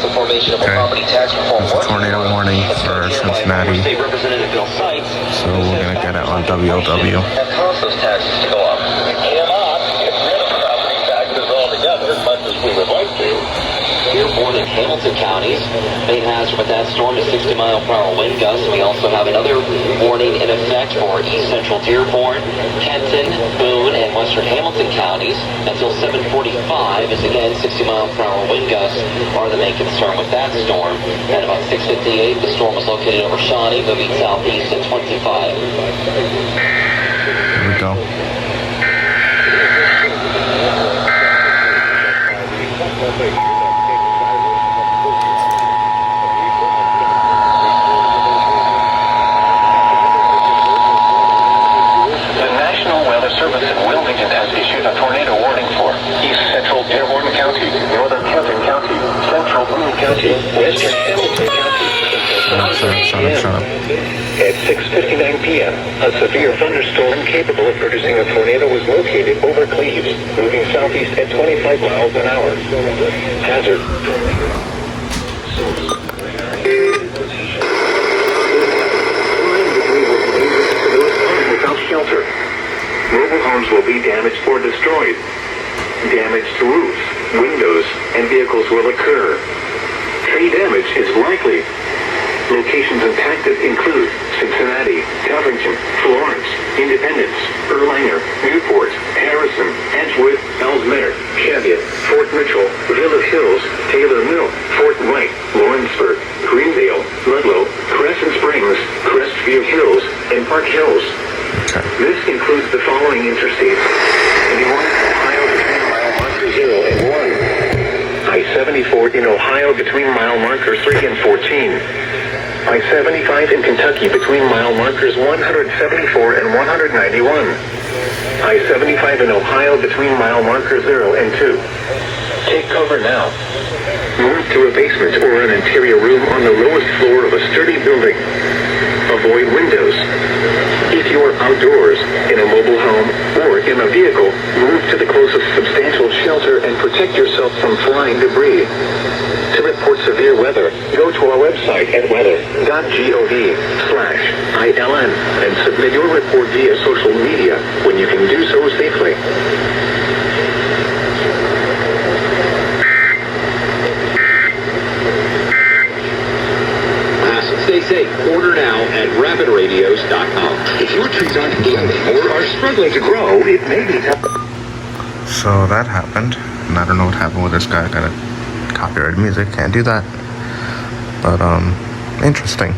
the formation of a property tax reform. There's a tornado warning for Cincinnati, so we're going to get it on WLW. Have caused those taxes to go up. We cannot get rid of property taxes altogether as much as we would like to. Dearborn and Hamilton counties. Main hazard with that storm is 60-mile-per-hour wind gusts. We also have another warning in effect for east central Dearborn, Kenton, Boone, and western Hamilton counties until 7:45. Is again 60-mile-per-hour wind gusts are the main concern with that storm. At about 6:58, the storm was located over Shawnee, moving southeast at 25. Here we go. Service in Wilmington has issued a tornado warning for east central Dearborn County, northern Kenton County, central Boone County, western Hamilton County. Shut up. At 6:59 p.m., a severe thunderstorm capable of producing a tornado was located over Cleves, moving southeast at 25 miles an hour. Hazard. Without shelter. Mobile homes will be damaged or destroyed. Damage to roofs, windows, and vehicles will occur. Tree damage is likely. Locations impacted include Cincinnati, Covington, Florence, Independence, Erlanger, Newport, Harrison, Edgewood, Ellesmere, Cheviot, Fort Mitchell, Village Hills, Taylor Mill, Fort Wright, Lawrenceburg, Greendale, Ludlow, Crescent Springs, Crestview Hills, and Park Hills. Okay. This includes the following interstates: 71 Ohio between mile marker 0 and 1. I-74 in Ohio between mile markers 3 and 14. I-75 in Kentucky between mile markers 174 and 191. I-75 in Ohio between mile markers 0 and 2. Take cover now. Move to a basement or an interior room on the lowest floor of a sturdy building. Avoid windows. If you are outdoors, in a mobile home, or in a vehicle, move to the closest substantial shelter and protect yourself from flying debris. To report severe weather, go to our website at weather.gov/ILN and submit your report via social media when you can do so safely. Stay safe. Order now at rapidradios.com. If your trees aren't gaining or are struggling to grow, it may be tough. So that happened, and I don't know what happened with this guy. Got a copyrighted music, can't do that. But interesting.